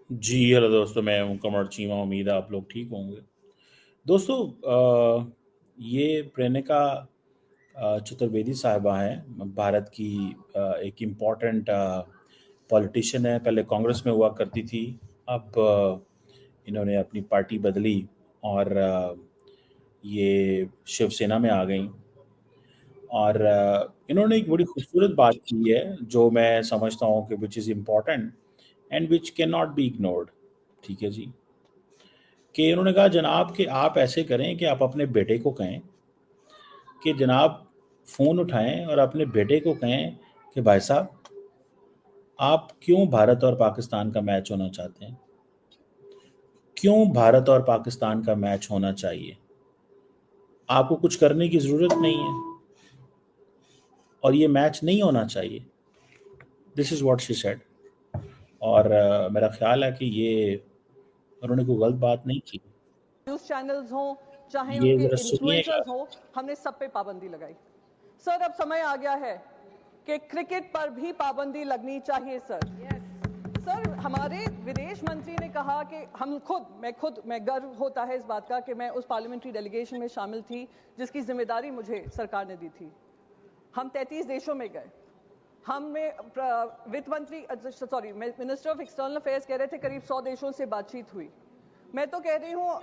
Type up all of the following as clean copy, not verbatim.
जी hello दोस्तों, मैं हूं कमर चीमा। उम्मीद है आप लोग ठीक होंगे। दोस्तों, ये प्रेरणिका चतुर्वेदी साहिबा हैं, भारत की एक इम्पॉर्टेंट पॉलिटिशियन है। पहले कांग्रेस में हुआ करती थी। अब इन्होंने अपनी पार्टी बदली और ये शिवसेना में आ गई। और इन्होंने एक बड़ी खूबसूरत बात की है जो मैं समझता हूँ कि which is important and which can not be ignored. ठीक है जी। कि उन्होंने कहा, जनाब कि आप ऐसे करें कि आप अपने बेटे को कहें कि जनाब फ़ोन उठाएं और अपने बेटे को कहें कि भाई साहब, आप क्यों भारत और पाकिस्तान का मैच होना चाहते हैं? क्यों भारत और पाकिस्तान का मैच होना चाहिए? आपको कुछ करने की ज़रूरत नहीं है और ये मैच नहीं होना चाहिए। This is what she said. और मेरा ख्याल है कि ये उन्होंने कोई गलत बात नहीं की। न्यूज चैनल्स हों, चाहे ये उनके ज़रा सुनिएगा। इन्फ्लुएंसर्स हों, हमने सब पे पाबंदी लगाई। सर, अब समय आ गया है कि क्रिकेट पर भी पाबंदी लगनी चाहिए सर। सर, हमारे विदेश मंत्री ने कहा कि मैं गर्व होता है इस बात का कि मैं उस पार्लियामेंट्री डेलीगेशन में शामिल थी जिसकी जिम्मेदारी मुझे सरकार ने दी थी। हम 33 देशों में गए। हमें वित्त मंत्री मिनिस्टर ऑफ एक्सटर्नल अफेयर्स कह रहे थे करीब 100 देशों से बातचीत हुई। मैं तो कह रही हूँ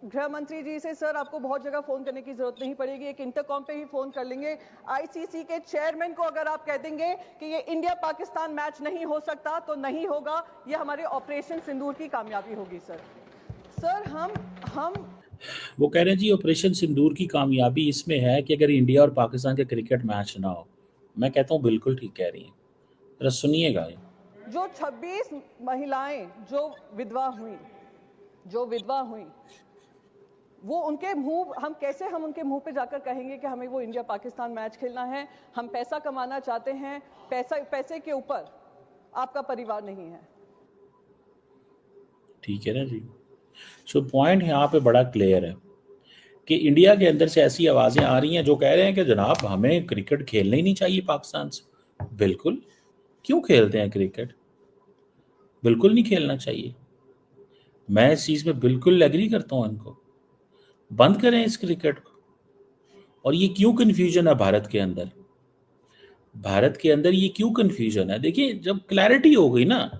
गृह मंत्री जी से, सर आपको बहुत जगह फोन करने की जरूरत नहीं पड़ेगी, एक इंटरकॉम पे ही फोन कर लेंगे। आईसीसी के चेयरमैन को अगर आप कह देंगे कि ये इंडिया पाकिस्तान मैच नहीं हो सकता तो नहीं होगा, ये हमारे ऑपरेशन सिंदूर की कामयाबी होगी सर। सर हम वो कह रहे हैं जी, ऑपरेशन सिंदूर की कामयाबी इसमें है कि अगर इंडिया और पाकिस्तान का क्रिकेट मैच ना हो। मैं कहता हूँ बिल्कुल ठीक कह रही हैं। जरा सुनिएगा ये। जो 26 महिलाएं जो विधवा हुई वो उनके मुंह, हम उनके मुंह पे जाकर कहेंगे कि हमें वो इंडिया पाकिस्तान मैच खेलना है, हम पैसा कमाना चाहते हैं, पैसे के ऊपर आपका परिवार नहीं है। ठीक है ना जी। सो पॉइंट यहाँ पे बड़ा क्लियर है कि इंडिया के अंदर से ऐसी आवाज़ें आ रही हैं जो कह रहे हैं कि जनाब हमें क्रिकेट खेलना ही नहीं चाहिए पाकिस्तान से। बिल्कुल। क्यों खेलते हैं क्रिकेट? बिल्कुल नहीं खेलना चाहिए। मैं इस चीज़ में बिल्कुल एग्री करता हूँ इनको। बंद करें इस क्रिकेट को। और ये क्यों कन्फ्यूजन है भारत के अंदर? भारत के अंदर ये क्यों कन्फ्यूजन है? देखिए, जब क्लैरिटी हो गई ना,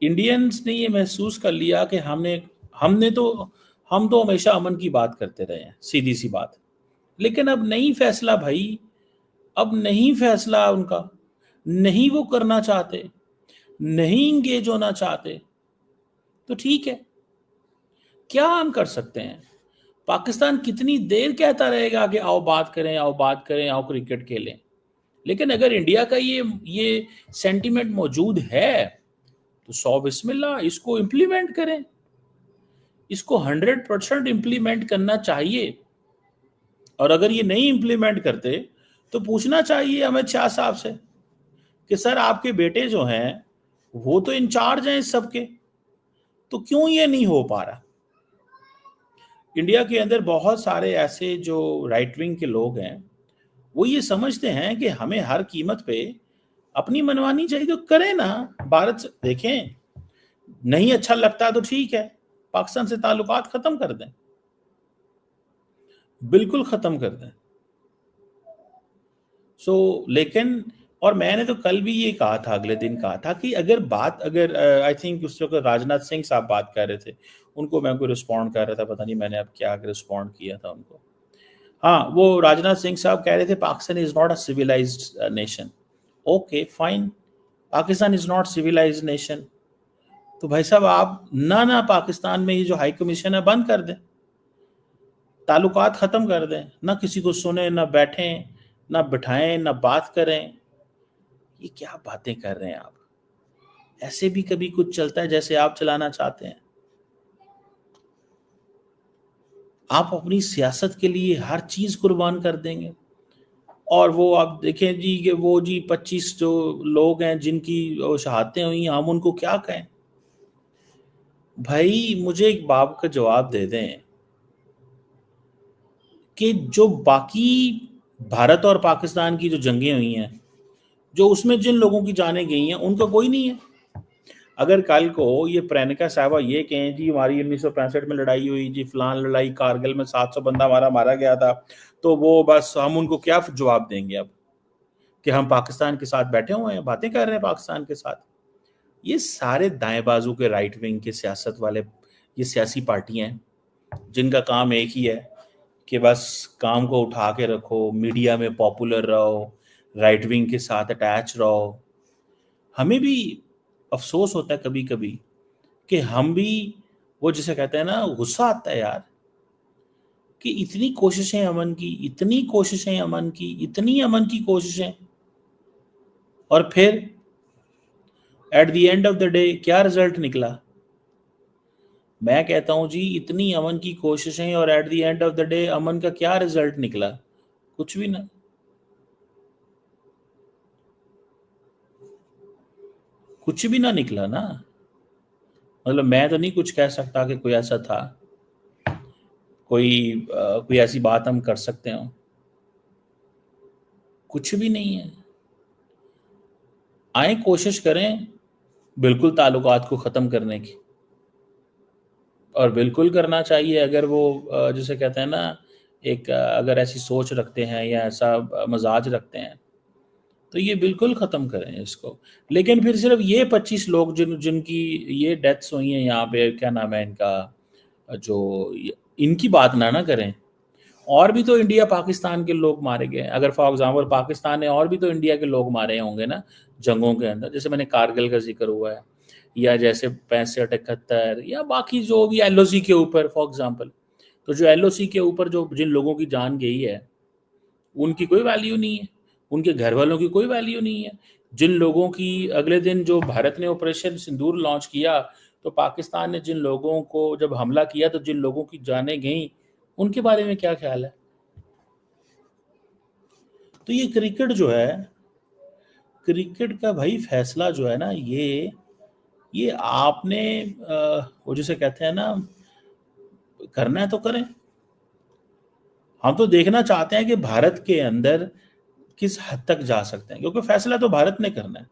इंडियंस ने ये महसूस कर लिया कि हमने तो हम तो हमेशा अमन की बात करते रहे हैं, सीधी सी बात। लेकिन अब नहीं फैसला भाई। अब नहीं फैसला उनका। नहीं वो करना चाहते। नहीं इंगेज होना चाहते। तो ठीक है, क्या हम कर सकते हैं? पाकिस्तान कितनी देर कहता रहेगा कि आओ बात करें, आओ बात करें, आओ क्रिकेट खेलें? लेकिन अगर इंडिया का ये सेंटीमेंट मौजूद है तो सौ बिस्मिल्लाह, इसको इम्प्लीमेंट करें। इसको 100% इम्प्लीमेंट करना चाहिए। और अगर ये नहीं इम्प्लीमेंट करते तो पूछना चाहिए अमित शाह साहब से कि सर, आपके बेटे जो हैं वो तो इंचार्ज हैं इस सब के, तो क्यों ये नहीं हो पा रहा? इंडिया के अंदर बहुत सारे ऐसे जो राइट विंग के लोग हैं, वो ये समझते हैं कि हमें हर कीमत पे अपनी मनमानी चाहिए तो करें ना। भारत से देखें, नहीं अच्छा लगता तो ठीक है, पाकिस्तान से ताल्लुकात खत्म कर दें। बिल्कुल खत्म कर दें। लेकिन और मैंने तो कल भी ये कहा था, अगले दिन कहा था कि अगर आई थिंक उस वक्त राजनाथ सिंह साहब बात कर रहे थे, उनको मैं कोई रिस्पॉन्ड कर रहा था, पता नहीं मैंने अब क्या रिस्पॉन्ड किया था उनको। हाँ, वो राजनाथ सिंह साहब कह रहे थे Pakistan is not a civilised nation. Okay fine, Pakistan is not civilised nation. तो भाई साहब, आप ना पाकिस्तान में ये जो हाई कमीशन है बंद कर दें, ताल्लुकात ख़त्म कर दें, ना किसी को सुने, ना बैठें, ना बिठाएं, ना बात करें। ये क्या बातें कर रहे हैं आप? ऐसे भी कभी कुछ चलता है जैसे आप चलाना चाहते हैं? आप अपनी सियासत के लिए हर चीज़ कुर्बान कर देंगे। और वो आप देखें जी कि वो जी 25 जो लोग हैं जिनकी शहादतें हुई, हम उनको क्या कहें? भाई, मुझे एक बात का जवाब दे दें कि जो बाकी भारत और पाकिस्तान की जो जंगें हुई हैं, जो उसमें जिन लोगों की जानें गई हैं, उनका कोई नहीं है। अगर कल को ये प्रेरिका साहबा ये कहें जी हमारी 1965 में लड़ाई हुई जी, फलान लड़ाई कारगिल में 700 बंदा हमारा मारा गया था, तो वो बस हम उनको क्या जवाब देंगे अब कि हम पाकिस्तान के साथ बैठे हुए हैं, बातें कर रहे हैं पाकिस्तान के साथ। ये सारे दाएं बाजू के राइट विंग के सियासत वाले ये सियासी पार्टियां हैं जिनका काम एक ही है कि बस काम को उठा के रखो, मीडिया में पॉपुलर रहो, राइट विंग के साथ अटैच रहो। हमें भी अफसोस होता है कभी कभी कि हम भी वो जिसे कहते हैं ना, गुस्सा आता है यार कि इतनी कोशिशें अमन की, इतनी कोशिशें अमन की, इतनी अमन की कोशिशें, और फिर eight the end of the day क्या रिजल्ट निकला। मैं कहता हूं जी इतनी अमन की कोशिशें और at the end of the day अमन का क्या रिजल्ट निकला? कुछ भी ना, कुछ भी ना निकला ना। मतलब मैं तो नहीं कुछ कह सकता कि कोई ऐसा था, कोई ऐसी बात हम कर सकते हो, कुछ भी नहीं है। आए कोशिश करें बिल्कुल ताल्लुकात को ख़त्म करने की, और बिल्कुल करना चाहिए अगर वो जिसे कहते हैं ना, एक अगर ऐसी सोच रखते हैं या ऐसा मजाज रखते हैं तो ये बिल्कुल ख़त्म करें इसको। लेकिन फिर सिर्फ ये 25 लोग जिनकी ये डेथ्स हुई हैं यहाँ पे, क्या नाम है इनका, जो इनकी बात ना करें। और भी तो इंडिया पाकिस्तान के लोग मारे गए, अगर फॉर एग्जांपल पाकिस्तान ने और भी तो इंडिया के लोग मारे होंगे ना जंगों के अंदर, जैसे मैंने कारगिल का जिक्र हुआ है, या जैसे 65 71, या बाकी जो भी एलओसी के ऊपर फॉर एग्जांपल। तो जो एलओसी के ऊपर जो जिन लोगों की जान गई है उनकी कोई वैल्यू नहीं है, उनके घर वालों की कोई वैल्यू नहीं है। जिन लोगों की अगले दिन जो भारत ने ऑपरेशन सिंदूर लॉन्च किया, तो पाकिस्तान ने जिन लोगों को जब हमला किया तो जिन लोगों की जानें गई उनके बारे में क्या ख्याल है? तो ये क्रिकेट जो है, क्रिकेट का भाई फैसला जो है ना, ये आपने वो जिसे कहते हैं ना, करना है तो करें। हम तो देखना चाहते हैं कि भारत के अंदर किस हद तक जा सकते हैं, क्योंकि फैसला तो भारत ने करना है।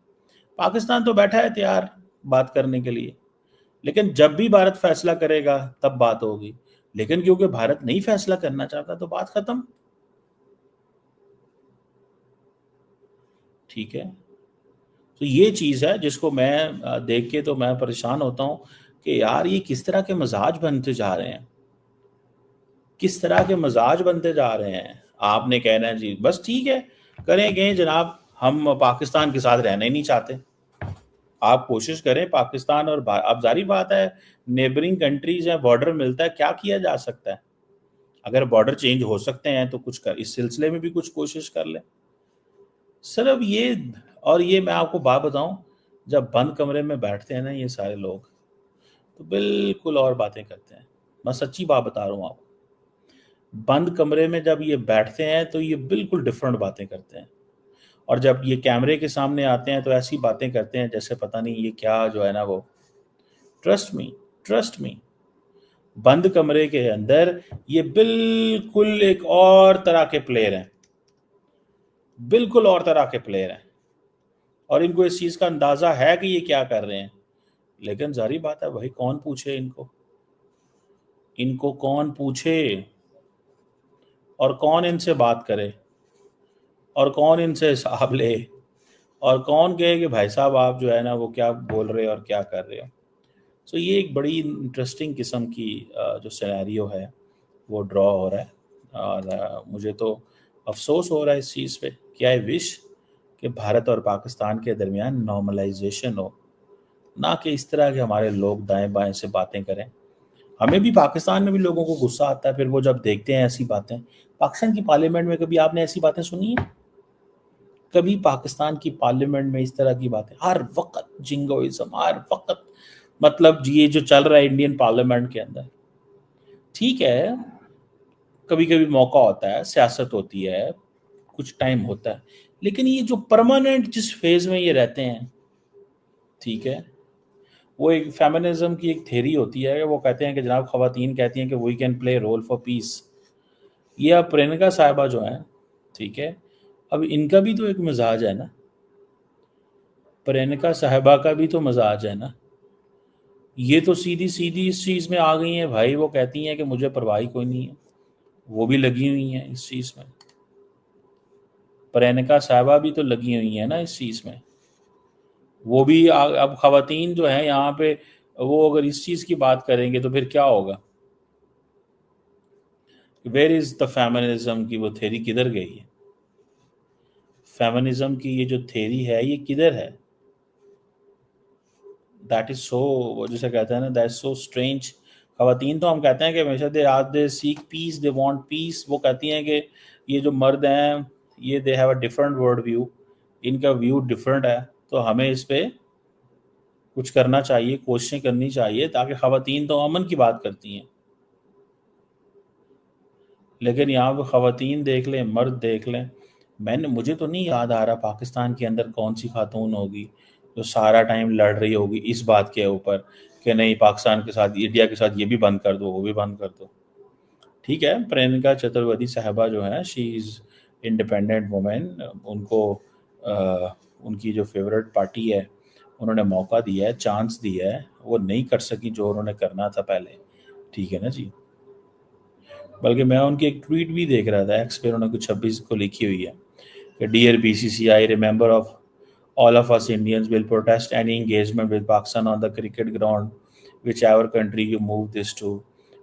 पाकिस्तान तो बैठा है तैयार बात करने के लिए, लेकिन जब भी भारत फैसला करेगा तब बात होगी। लेकिन क्योंकि भारत नहीं फैसला करना चाहता तो बात खत्म। ठीक है, तो ये चीज़ है जिसको मैं देख के तो मैं परेशान होता हूँ कि यार ये किस तरह के मजाज बनते जा रहे हैं, किस तरह के मजाज बनते जा रहे हैं। आपने कहना है जी बस ठीक है, करेंगे जनाब, हम पाकिस्तान के साथ रहना ही नहीं चाहते। आप कोशिश करें पाकिस्तान और अब जारी बात है, नेबरिंग कंट्रीज हैं, बॉर्डर मिलता है, क्या किया जा सकता है? अगर बॉर्डर चेंज हो सकते हैं तो कुछ कर, इस सिलसिले में भी कुछ कोशिश कर लें। सिर्फ ये, और ये मैं आपको बात बताऊं, जब बंद कमरे में बैठते हैं ना ये सारे लोग, तो बिल्कुल और बातें करते हैं। मैं सच्ची बात बता रहा हूँ आपको, बंद कमरे में जब ये बैठते हैं तो ये बिल्कुल डिफरेंट बातें करते हैं, और जब ये कैमरे के सामने आते हैं तो ऐसी बातें करते हैं जैसे पता नहीं ये क्या जो है ना वो। ट्रस्ट मी, ट्रस्ट मी, बंद कमरे के अंदर ये बिल्कुल एक और तरह के प्लेयर हैं, बिल्कुल और तरह के प्लेयर हैं, और इनको इस चीज़ का अंदाज़ा है कि ये क्या कर रहे हैं। लेकिन जारी बात है भाई, कौन पूछे इनको, इनको कौन पूछे, और कौन इनसे बात करे, और कौन इनसे हिसाब ले, और कौन कहे कि भाई साहब आप जो है ना वो क्या बोल रहे हो और क्या कर रहे हो। सो ये एक बड़ी इंटरेस्टिंग किस्म की जो सिनेरियो है वो ड्रॉ हो रहा है, और मुझे तो अफसोस हो रहा है इस चीज़ पे कि आई विश कि भारत और पाकिस्तान के दरमियान नॉर्मलाइजेशन हो, ना कि इस तरह के हमारे लोग दाएं बाएं से बातें करें। हमें भी पाकिस्तान में भी लोगों को गुस्सा आता है फिर वो जब देखते हैं ऐसी बातें। पाकिस्तान की पार्लियामेंट में कभी आपने ऐसी बातें सुनी है? कभी पाकिस्तान की पार्लियामेंट में इस तरह की बातें? हर वक्त जिंगोइज्म, हर वक्त, मतलब ये जो चल रहा है इंडियन पार्लियामेंट के अंदर। ठीक है, कभी कभी मौका होता है, सियासत होती है, कुछ टाइम होता है, लेकिन ये जो परमानेंट जिस फेज में ये रहते हैं, ठीक है, वो एक फेमिनिज्म की एक थेरी होती है, वो कहते हैं कि जनाब खवातीन कहती हैं कि we can play role for peace. ये अब प्रियंका साहिबा जो हैं, ठीक है, अब इनका भी तो एक मिजाज है ना, प्रियंका साहिबा का भी तो मिजाज है ना। ये तो सीधी सीधी इस चीज़ में आ गई हैं भाई, वो कहती हैं कि मुझे परवाह कोई नहीं है, वो भी लगी हुई हैं इस चीज़ में। प्रियंका साहबा भी तो लगी हुई हैं ना इस चीज़ में। वो भी अब खवातीन जो है यहाँ पे, वो अगर इस चीज़ की बात करेंगे तो फिर क्या होगा? वेयर इज़ द फेमिनिज्म की वो थेरी किधर गई है? फेमिनिज्म की ये जो थेरी है ये किधर है? दैट इज सो, वो जिसे कहते हैं ना, दैट सो स्ट्रेंज। खवातीन तो हम कहते हैं कि हमेशा they seek peace, they want peace. वो कहती हैं कि ये जो मर्द हैं ये they have a different world view, इनका व्यू डिफरेंट है, तो हमें इस पे कुछ करना चाहिए, कोशिशें करनी चाहिए, ताकि खवातीन तो अमन की बात करती हैं। लेकिन यहाँ पे खवातीन देख लें, मर्द देख लें, मुझे तो नहीं याद आ रहा पाकिस्तान के अंदर कौन सी खातून होगी जो सारा टाइम लड़ रही होगी इस बात के ऊपर कि नहीं पाकिस्तान के साथ, इंडिया के साथ ये भी बंद कर दो, वो भी बंद कर दो। ठीक है, प्रियंका चतुर्वेदी साहबा जो है, शी इज़ इंडिपेंडेंट वुमेन। उनको उनकी जो फेवरेट पार्टी है उन्होंने मौका दिया है, चांस दिया है, वो नहीं कर सकी जो उन्होंने करना था पहले। ठीक है ना जी। बल्कि मैं उनकी एक ट्वीट भी देख रहा था, एक्स पे उन्होंने कुछ 26 को लिखी हुई है कि dear BCCI, remember of all of us Indians will protest any engagement with Pakistan on the cricket ground, whichever country you move this to.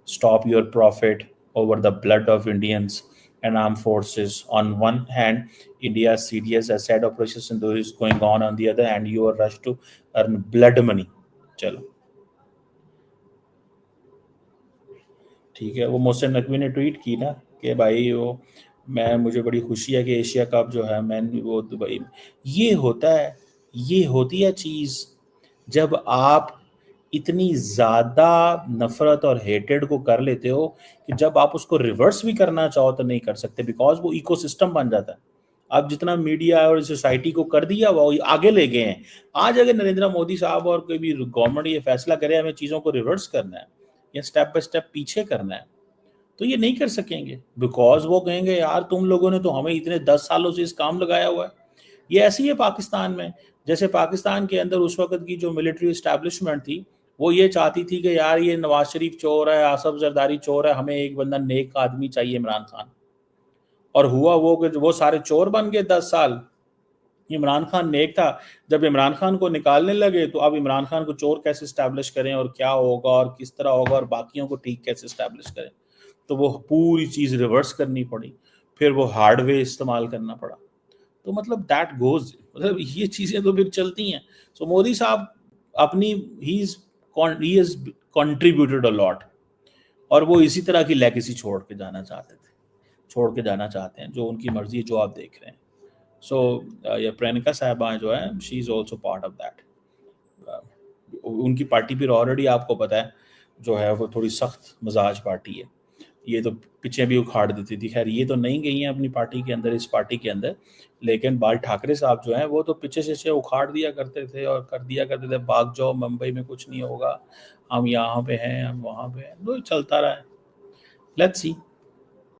Stop your profit over the blood of Indians and armed forces. On one hand, India's serious asset Operation Sindoor is going on. On the other hand, you are rushed to earn blood money. चलो ठीक है। वो मोहसिन नकवी ने tweet की ना कि भाई वो, मुझे बड़ी खुशी है कि एशिया कप जो है मैं वो दुबई में, ये होता है, ये होती है चीज़ जब आप इतनी ज़्यादा नफ़रत और हेटेड को कर लेते हो कि जब आप उसको रिवर्स भी करना चाहो तो नहीं कर सकते, बिकॉज वो इकोसिस्टम बन जाता है। अब जितना मीडिया और सोसाइटी को कर दिया वो आगे ले गए हैं। आज अगर नरेंद्र मोदी साहब और कोई भी गवर्नमेंट ये फैसला करे हमें चीज़ों को रिवर्स करना है या स्टेप बाय स्टेप पीछे करना है, तो ये नहीं कर सकेंगे, बिकॉज वो कहेंगे यार तुम लोगों ने तो हमें इतने 10 सालों से इस काम लगाया हुआ है। ये ऐसी ही है पाकिस्तान में। जैसे पाकिस्तान के अंदर उस वक्त की जो मिलिट्री इस्टेब्लिशमेंट थी वो ये चाहती थी कि यार ये नवाज शरीफ चोर है, आसफ जरदारी चोर है, हमें एक बंदा नेक आदमी चाहिए, इमरान खान। और हुआ वो कि वो सारे चोर बन गए 10 साल। इमरान खान नेक था। जब इमरान खान को निकालने लगे तो अब इमरान खान को चोर कैसे स्टैब्लिश करें और क्या होगा और किस तरह होगा और बाकियों को ठीक कैसे स्टैब्लिश करें, तो वो पूरी चीज़ रिवर्स करनी पड़ी। फिर वो हार्डवेयर इस्तेमाल करना पड़ा। तो मतलब दैट गोज, मतलब ये चीज़ें तो फिर चलती हैं। सो मोदी साहब अपनी, he is contributed a lot, और वो इसी तरह की लेगेसी छोड़ के जाना चाहते थे, छोड़ के जाना चाहते हैं, जो उनकी मर्जी जो आप देख रहे हैं। सो ये प्रियंका साहबा जो है, she is also part of that. उनकी पार्टी फिर ऑलरेडी आपको पता है जो है वो थोड़ी सख्त मिजाज पार्टी है। ये तो पीछे भी उखाड़ देती थी, खैर ये तो नहीं गई हैं अपनी पार्टी के अंदर, इस पार्टी के अंदर, लेकिन बाल ठाकरे साहब जो हैं वो तो पीछे से उखाड़ दिया करते थे और कर दिया करते थे, भाग जाओ मुंबई में कुछ नहीं होगा, हम यहाँ पे हैं, हम वहाँ पे हैं, तो चलता रहा है। Let's see.